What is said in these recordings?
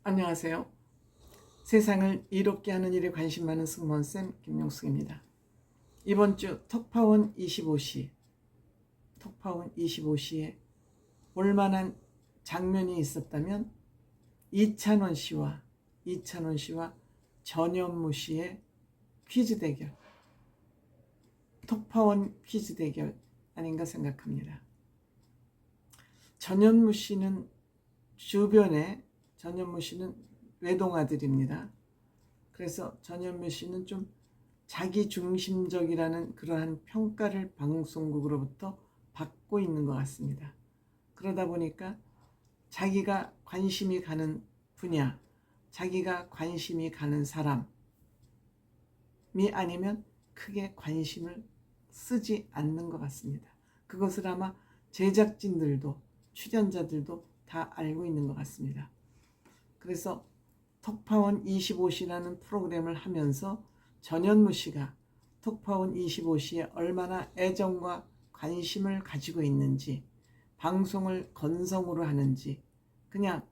안녕하세요. 세상을 이롭게 하는 일에 관심 많은 승무원쌤 김용숙입니다. 이번 주 톡파원 25시에 볼만한 장면이 있었다면 이찬원 씨와 전현무 씨의 퀴즈 대결, 톡파원 퀴즈 대결 아닌가 생각합니다. 전현무 씨는 외동아들입니다. 그래서 전현무 씨는 좀 자기중심적이라는 그러한 평가를 방송국으로부터 받고 있는 것 같습니다. 그러다 보니까 자기가 관심이 가는 분야, 자기가 관심이 가는 사람이 아니면 크게 관심을 쓰지 않는 것 같습니다. 그것을 아마 제작진들도 출연자들도 다 알고 있는 것 같습니다. 그래서 톡파원 25시라는 프로그램을 하면서 전현무 씨가 톡파원 25시에 얼마나 애정과 관심을 가지고 있는지, 방송을 건성으로 하는지, 그냥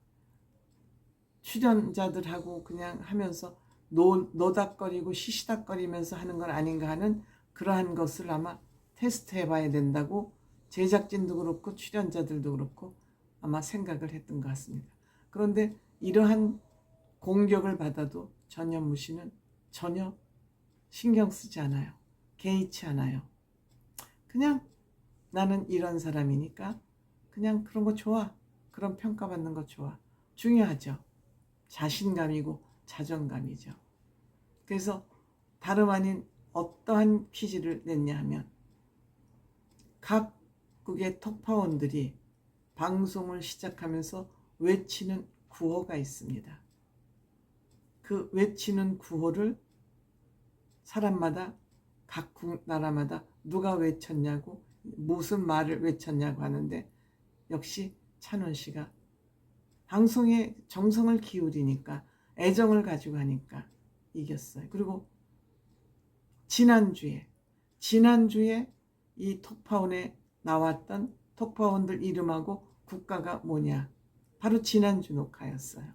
출연자들하고 그냥 하면서 노닥거리고 시시닥거리면서 하는 건 아닌가 하는 그러한 것을 아마 테스트해 봐야 된다고 제작진도 그렇고 출연자들도 그렇고 아마 생각을 했던 것 같습니다. 그런데 이러한 공격을 받아도 전현무 씨는 전혀 신경 쓰지 않아요. 개의치 않아요. 그냥 나는 이런 사람이니까 그냥 그런 거 좋아. 그런 평가받는 거 좋아. 중요하죠. 자신감이고 자존감이죠. 그래서 다름 아닌 어떠한 퀴즈를 냈냐 하면 각국의 톡파원들이 방송을 시작하면서 외치는 구호가 있습니다. 그 외치는 구호를 사람마다 각 나라마다 누가 외쳤냐고 무슨 말을 외쳤냐고 하는데 역시 찬원 씨가 방송에 정성을 기울이니까 애정을 가지고 하니까 이겼어요. 그리고 지난주에 이 톡파원에 나왔던 톡파원들 이름하고 국가가 뭐냐 바로 지난주 녹화였어요.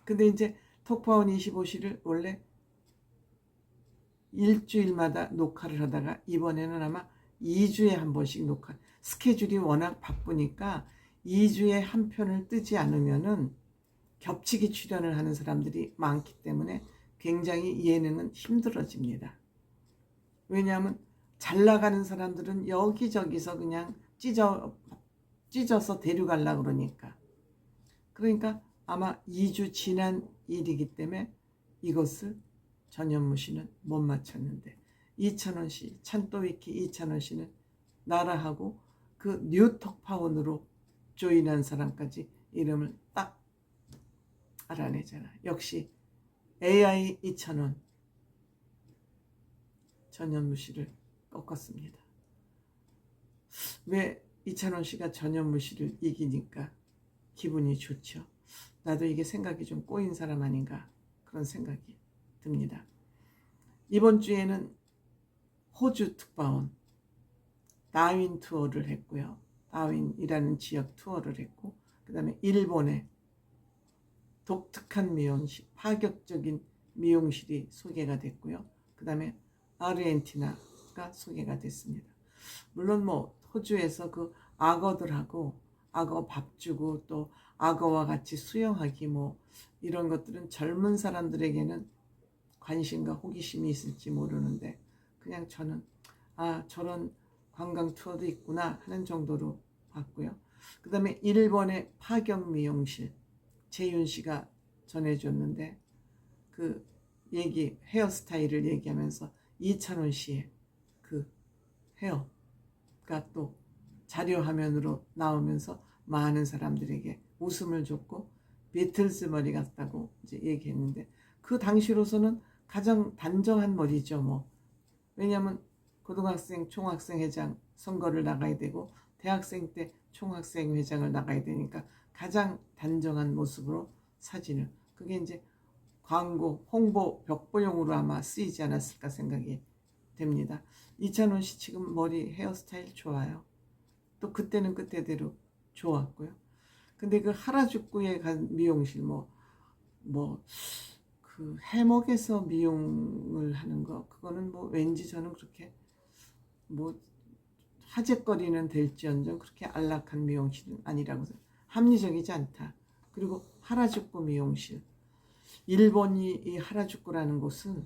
근데 이제 톡파원 25시를 원래 일주일마다 녹화를 하다가 이번에는 아마 2주에 한 번씩 녹화, 스케줄이 워낙 바쁘니까 2주에 한 편을 뜨지 않으면은 겹치기 출연을 하는 사람들이 많기 때문에 굉장히 예능은 힘들어집니다. 왜냐하면 잘 나가는 사람들은 여기저기서 그냥 찢어서 데려가려고 그러니까 아마 2주 지난 일이기 때문에 이것을 전현무 씨는 못 맞췄는데 이찬원 씨, 찬또위키 이찬원 씨는 나라하고 그 뉴톡파원으로 조인한 사람까지 이름을 딱 알아내잖아. 역시 AI 이찬원 전현무 씨를 꺾었습니다. 왜 이찬원 씨가 전현무 씨를 이기니까 기분이 좋죠. 나도 이게 생각이 좀 꼬인 사람 아닌가 그런 생각이 듭니다. 이번 주에는 호주 특파원 다윈 투어를 했고요. 다윈이라는 지역 투어를 했고 그 다음에 일본의 독특한 미용실, 파격적인 미용실이 소개가 됐고요. 그 다음에 아르헨티나가 소개가 됐습니다. 물론 뭐 호주에서 그 악어들하고 악어 밥 주고 또 악어와 같이 수영하기 뭐 이런 것들은 젊은 사람들에게는 관심과 호기심이 있을지 모르는데 그냥 저는 저런 관광 투어도 있구나 하는 정도로 봤고요. 그 다음에 일본의 파격 미용실 재윤 씨가 전해줬는데 그 헤어스타일을 얘기하면서 이찬원 씨의 그 헤어가 또 자료 화면으로 나오면서 많은 사람들에게 웃음을 줬고 비틀즈 머리 같다고 이제 얘기했는데 그 당시로서는 가장 단정한 머리죠. 뭐 왜냐하면 고등학생 총학생 회장 선거를 나가야 되고 대학생 때 총학생 회장을 나가야 되니까 가장 단정한 모습으로 사진을 그게 이제 광고 홍보 벽보용으로 아마 쓰이지 않았을까 생각이 됩니다. 이찬원 씨 지금 머리 헤어스타일 좋아요. 또 그때는 그때대로 좋았고요. 근데 그 하라주쿠에 간 미용실 뭐 뭐 그 해먹에서 미용을 하는 거, 그거는 뭐 왠지 저는 그렇게 뭐 화제거리는 될지언정 그렇게 안락한 미용실은 아니라고 합리적이지 않다. 그리고 하라주쿠 미용실, 일본이 이 하라주쿠라는 곳은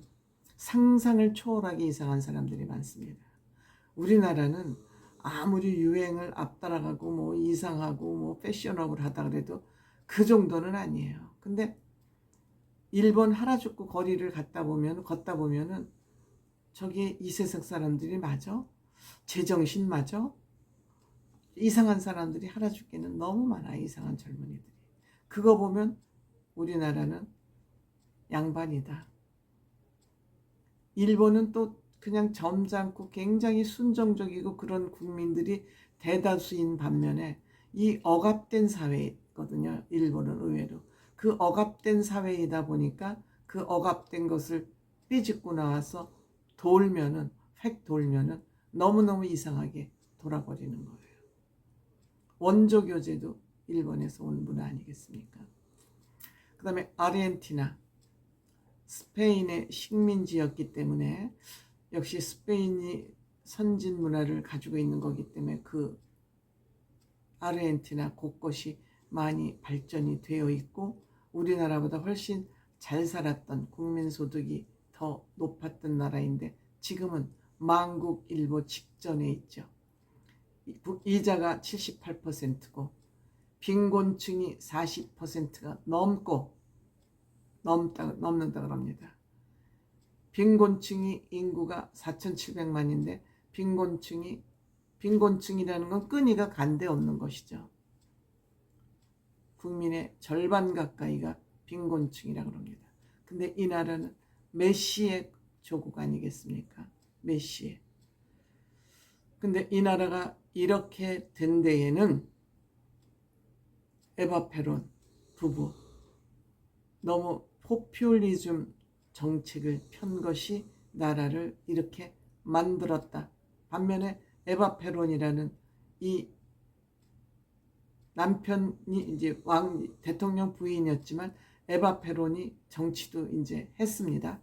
상상을 초월하게 이상한 사람들이 많습니다. 우리나라는 아무리 유행을 앞따라가고 뭐 이상하고 뭐 패셔너블 하다 그래도 그 정도는 아니에요. 근데 일본 하라주쿠 거리를 걷다 보면은 저게 이 세상 사람들이 맞아? 제정신 맞아? 이상한 사람들이 하라주쿠에는 너무 많아. 이상한 젊은이들이. 그거 보면 우리나라는 양반이다. 일본은 또 그냥 점잖고 굉장히 순정적이고 그런 국민들이 대다수인 반면에 이 억압된 사회거든요. 일본은 의외로. 그 억압된 사회이다 보니까 그 억압된 것을 삐집고 나와서 획 돌면은 너무너무 이상하게 돌아버리는 거예요. 원조 교제도 일본에서 온 문화 아니겠습니까? 그 다음에 아르헨티나, 스페인의 식민지였기 때문에 역시 스페인이 선진 문화를 가지고 있는 거기 때문에 그 아르헨티나 곳곳이 많이 발전이 되어 있고 우리나라보다 훨씬 잘 살았던 국민소득이 더 높았던 나라인데 지금은 망국일보 직전에 있죠. 이자가 78%고 빈곤층이 40%가 넘는다 그럽니다. 빈곤층이 인구가 4,700만인데 빈곤층이라는 건 끈이가 간데 없는 것이죠. 국민의 절반 가까이가 빈곤층이라고 합니다. 근데 이 나라는 메시의 조국 아니겠습니까? 메시의. 근데 이 나라가 이렇게 된 데에는 에바 페론 부부 너무 포퓰리즘 정책을 편 것이 나라를 이렇게 만들었다. 반면에 에바 페론이라는 이 남편이 이제 대통령 부인이었지만 에바 페론이 정치도 이제 했습니다.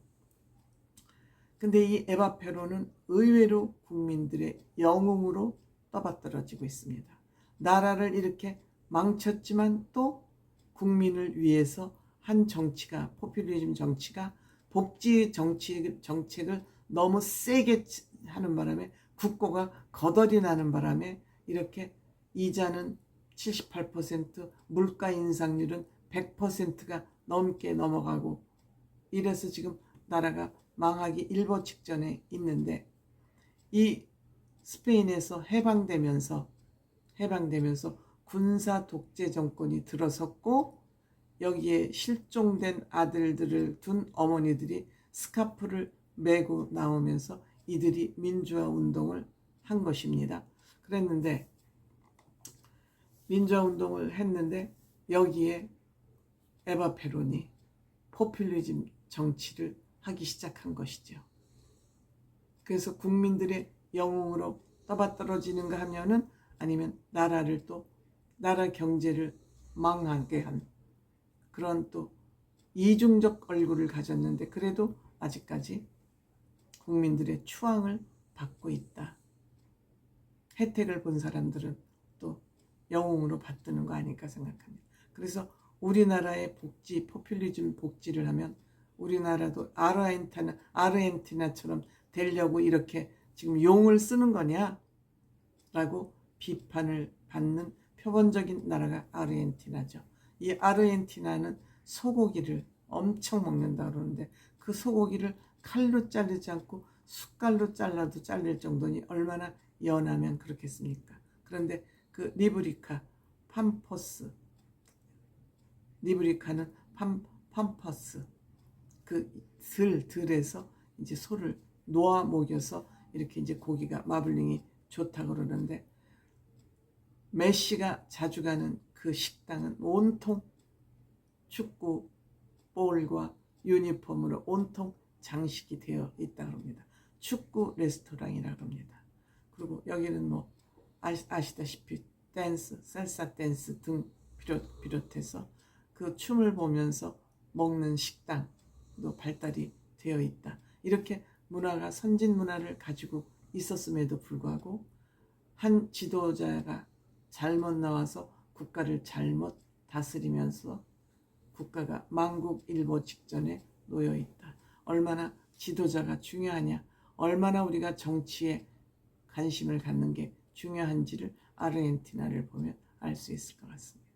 근데 이 에바 페론은 의외로 국민들의 영웅으로 떠받들어지고 있습니다. 나라를 이렇게 망쳤지만 또 국민을 위해서 한 정치가 포퓰리즘 정치가 복지 정책을 너무 세게 하는 바람에 국고가 거덜이 나는 바람에 이렇게 이자는 78%, 물가 인상률은 100%가 넘게 넘어가고 이래서 지금 나라가 망하기 일보 직전에 있는데 이 스페인에서 해방되면서 군사 독재 정권이 들어섰고 여기에 실종된 아들들을 둔 어머니들이 스카프를 메고 나오면서 이들이 민주화 운동을 한 것입니다. 그랬는데 민주화 운동을 했는데 여기에 에바 페론이 포퓰리즘 정치를 하기 시작한 것이죠. 그래서 국민들의 영웅으로 떠받들어지는가 하면은 아니면 나라 경제를 망하게 한 그런 또 이중적 얼굴을 가졌는데 그래도 아직까지 국민들의 추앙을 받고 있다. 혜택을 본 사람들은 또 영웅으로 받드는 거 아닐까 생각합니다. 그래서 우리나라의 포퓰리즘 복지를 하면 우리나라도 아르헨티나처럼 되려고 이렇게 지금 용을 쓰는 거냐? 라고 비판을 받는 표본적인 나라가 아르헨티나죠. 이 아르헨티나는 소고기를 엄청 먹는다 그러는데 그 소고기를 칼로 자르지 않고 숟갈로 잘라도 잘릴 정도니 얼마나 연하면 그렇겠습니까? 그런데 그 리브리카는 팜퍼스 그 들에서 이제 소를 놓아 먹여서 이렇게 이제 고기가 마블링이 좋다 그러는데 메시가 자주 가는 그 식당은 온통 축구 볼과 유니폼으로 온통 장식이 되어 있다고 합니다. 축구 레스토랑이라고 합니다. 그리고 여기는 뭐 아시다시피 댄스, 살사 댄스 등 비롯해서 그 춤을 보면서 먹는 식당도 발달이 되어 있다. 이렇게 문화가 선진 문화를 가지고 있었음에도 불구하고 한 지도자가 잘못 나와서 국가를 잘못 다스리면서 국가가 망국일보 직전에 놓여 있다. 얼마나 지도자가 중요하냐, 얼마나 우리가 정치에 관심을 갖는 게 중요한지를 아르헨티나를 보면 알 수 있을 것 같습니다.